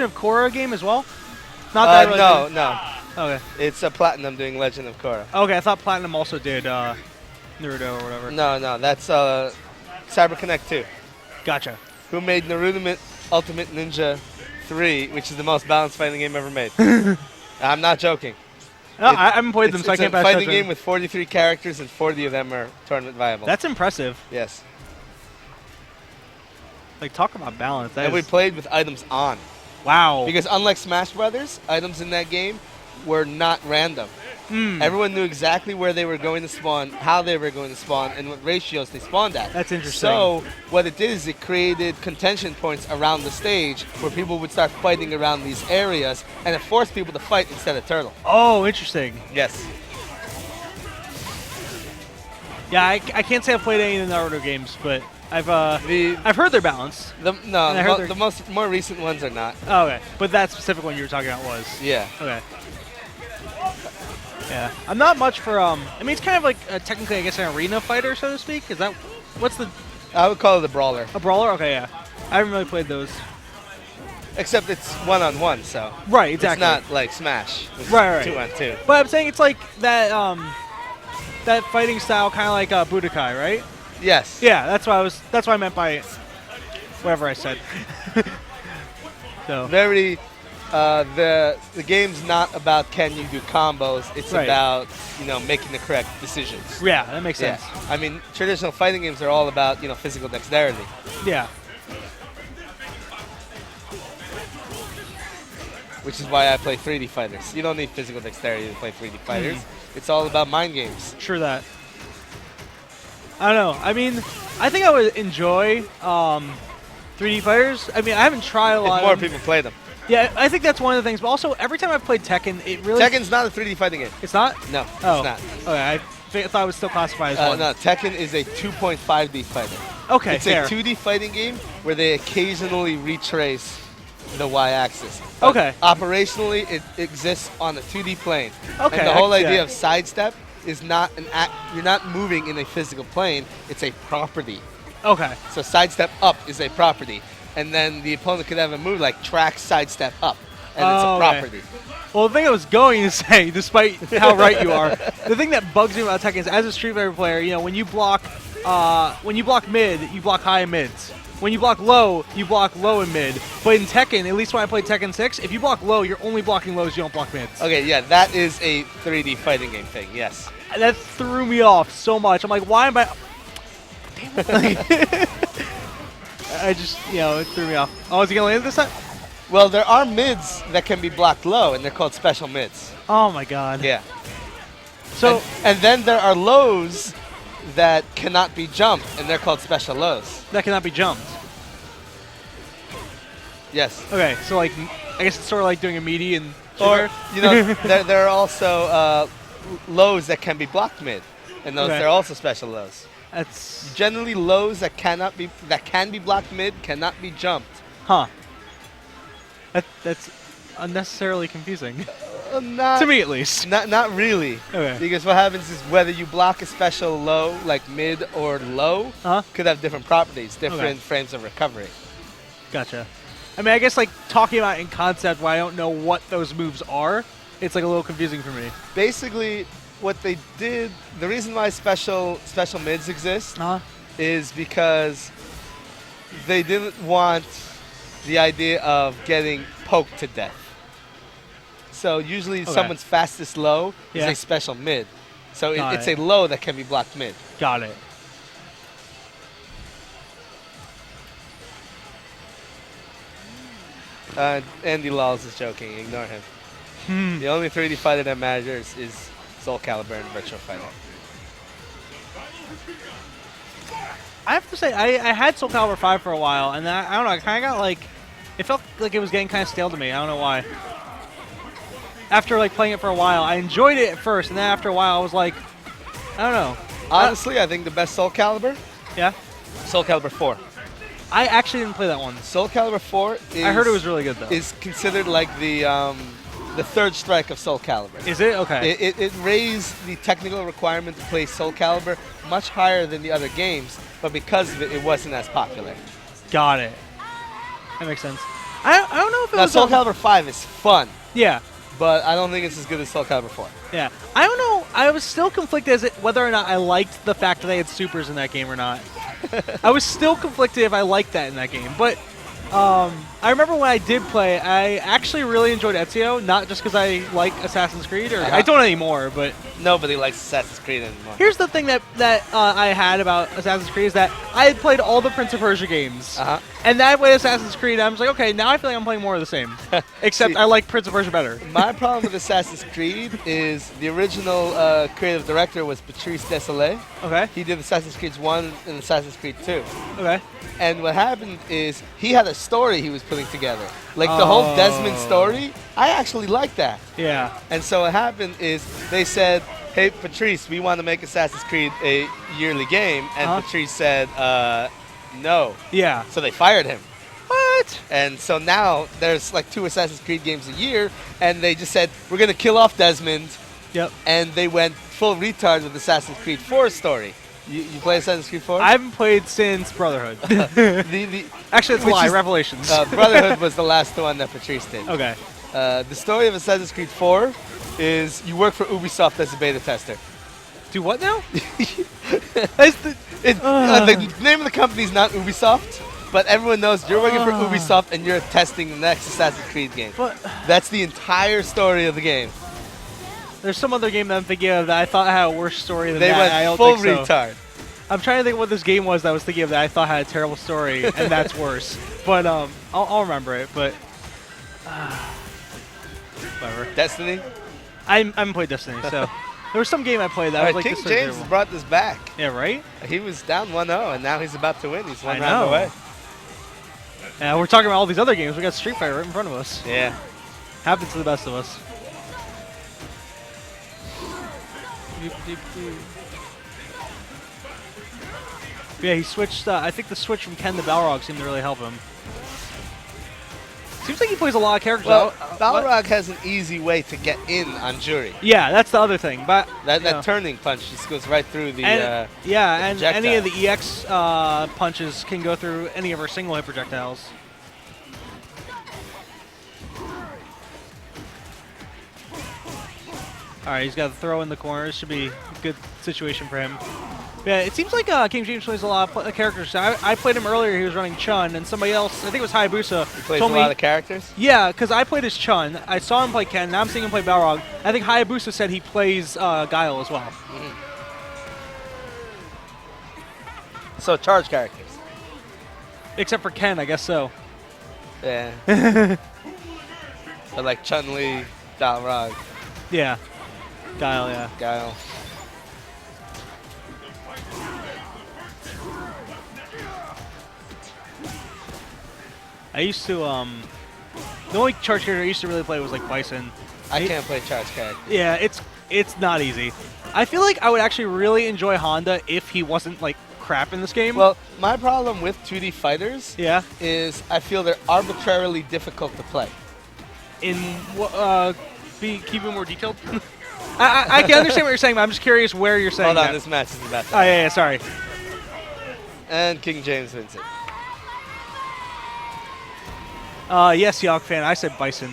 of Korra game as well? Not that related. No. Okay. It's a Platinum doing Legend of Korra. Okay, I thought Platinum also did Naruto or whatever. No, that's CyberConnect 2. Gotcha. Who made Naruto Ultimate Ninja 3, which is the most balanced fighting game ever made. I'm not joking. No, I haven't played them, so I can't pass judgment. It's a fighting judgment. game with 43 characters, and 40 of them are tournament viable. That's impressive. Yes. Like, talk about balance. And we played with items on. Wow. Because unlike Smash Brothers, items in that game were not random. Everyone knew exactly where they were going to spawn, how they were going to spawn, and what ratios they spawned at. That's interesting. So what it did is it created contention points around the stage where people would start fighting around these areas, and it forced people to fight instead of turtle. Oh, interesting. Yes. Yeah, I can't say I've played any of the Naruto games, but I've heard they're balanced. The more recent ones are not. Oh, okay. But that specific one you were talking about was. Yeah. Okay. Yeah. I'm not much for I mean, it's kind of like technically, I guess, an arena fighter, so to speak. Is that what's the? I would call it a brawler. A brawler? Okay, yeah. I haven't really played those. Except it's 1-on-1, so. Right. Exactly. It's not like Smash. It's right. 2-on-2. But I'm saying it's like that that fighting style, kind of like Budokai, right? Yes. Yeah, that's what I meant by whatever I said. So very. The game's not about can you do combos. It's about making the correct decisions. Yeah, that makes sense. I mean, traditional fighting games are all about physical dexterity. Yeah. Which is why I play 3D fighters. You don't need physical dexterity to play 3D fighters. It's all about mind games. True that. I don't know. I mean, I think I would enjoy 3D fighters. I mean, I haven't tried a lot. If more people play them. Yeah, I think that's one of the things. But also, every time I've played Tekken, it really... Tekken's not a 3D fighting game. It's not? No, it's not. Okay, I thought it was still classified as one. No, Tekken is a 2.5D fighter. Okay, it's a 2D fighting game where they occasionally retrace the Y-axis. Okay. Operationally, it exists on a 2D plane. Okay. And the whole idea of sidestep is not you're not moving in a physical plane. It's a property. Okay. So sidestep up is a property. And then the opponent could have a move like track sidestep up, and it's a property. Okay. Well, the thing I was going to say, despite how right you are, the thing that bugs me about Tekken is, as a Street Fighter player, when you block mid, you block high and mids. When you block low, you block low and mid. But in Tekken, at least when I played Tekken 6, if you block low, you're only blocking lows, you don't block mids. Okay, yeah, that is a 3D fighting game thing, yes. That threw me off so much. I'm like, why am I... Damn it. I just, it threw me off. Oh, is he going to land this time? Well, there are mids that can be blocked low, and they're called special mids. Oh, my God. Yeah. So, and then there are lows that cannot be jumped, and they're called special lows. That cannot be jumped? Yes. Okay, so, like, I guess it's sort of like doing a meaty and... Or, there are also lows that can be blocked mid, and those they're also special lows. That's generally lows that can be blocked mid cannot be jumped. Huh. That's unnecessarily confusing. To me, at least. Not really. Okay. Because what happens is whether you block a special low, like mid or low, could have different properties, different frames of recovery. Gotcha. I mean, I guess like talking about in concept, where I don't know what those moves are, it's like a little confusing for me. Basically, what they did, the reason why special mids exist is because they didn't want the idea of getting poked to death. So usually someone's fastest low is a special mid. So it's a low that can be blocked mid. Got it. Andy Laws is joking. Ignore him. The only 3D fighter that matters is Soul Calibur and Virtua Fighter. I have to say, I had Soul Calibur 5 for a while, and I don't know, I kind of got like, it felt like it was getting kind of stale to me. I don't know why. After like playing it for a while, I enjoyed it at first, and then after a while, I was like, I don't know. Honestly, I think the best Soul Calibur. Yeah. Soul Calibur 4. I actually didn't play that one. Soul Calibur 4 is... I heard it was really good, though. Is considered like the third strike of Soul Calibur. Is it? Okay. It raised the technical requirement to play Soul Calibur much higher than the other games, but because of it, it wasn't as popular. Got it. That makes sense. I don't know if it Now, was Soul Calibur 5 is fun, yeah. but I don't think it's as good as Soul Calibur 4. Yeah, I don't know. I was still conflicted as whether or not I liked the fact that they had supers in that game or not. I was still conflicted if I liked that in that game. But I remember when I did play, I actually really enjoyed Ezio, not just because I like Assassin's Creed, or I don't anymore, but... Nobody likes Assassin's Creed anymore. Here's the thing that I had about Assassin's Creed is that I had played all the Prince of Persia games. And then I played Assassin's Creed, and I was like, okay, now I feel like I'm playing more of the same. Except I like Prince of Persia better. My problem with Assassin's Creed is the original creative director was Patrice Désilets. Okay. He did Assassin's Creed 1 and Assassin's Creed 2. Okay. And what happened is he had a story he was putting together. Like the whole Desmond story, I actually like that. Yeah. And so what happened is they said, hey, Patrice, we want to make Assassin's Creed a yearly game. And Patrice said, no. Yeah. So they fired him. What? And so now there's like 2 Assassin's Creed games a year. And they just said, we're going to kill off Desmond. Yep. And they went full retard with Assassin's Creed 4 story. You play Assassin's Creed 4? I haven't played since Brotherhood. Actually, it's a lie. Revelations. Brotherhood was the last one that Patrice did. Okay. The story of Assassin's Creed 4 is you work for Ubisoft as a beta tester. Do what now? The name of the company is not Ubisoft, but everyone knows you're working for Ubisoft and you're testing the next Assassin's Creed game. But that's the entire story of the game. There's some other game that I'm thinking of that I thought had a worse story than they that. They went full retard. I'm trying to think of what this game was that I was thinking of that I thought had a terrible story, and that's worse. But I'll remember it. But whatever. Destiny. I haven't played Destiny, so there was some game I played that I was like, King James brought this back. Yeah, right. He was down 1-0, and now he's about to win. He's one round away. Yeah, we're talking about all these other games. We got Street Fighter right in front of us. Yeah. Happens to the best of us. Yeah, he switched. I think the switch from Ken to Balrog seemed to really help him. Seems like he plays a lot of characters. Well, Balrog has an easy way to get in on Jury. Yeah, that's the other thing. But that turning punch just goes right through the. And any of the EX punches can go through any of our single hit projectiles. All right, he's got to throw in the corners. Should be a good situation for him. Yeah, it seems like King James plays a lot of characters. I played him earlier. He was running Chun, and somebody else, I think it was Hayabusa, he plays told a lot of characters? Yeah, because I played as Chun. I saw him play Ken. Now I'm seeing him play Balrog. I think Hayabusa said he plays Guile as well. Mm-hmm. So charge characters. Except for Ken, I guess so. Yeah. But like Chun-Li, Balrog. Yeah. Guile, yeah. Guile. I used to, the only charge character I used to really play was like Bison. I can't play charge character. Yeah, it's not easy. I feel like I would actually really enjoy Honda if he wasn't like crap in this game. Well, my problem with 2D fighters is I feel they're arbitrarily difficult to play. Keep it more detailed. I can understand what you're saying, but I'm just curious where you're saying Hold on, that. this match is about to Oh, yeah, sorry. And King James wins it. Yes, Yawk fan, I said Bison.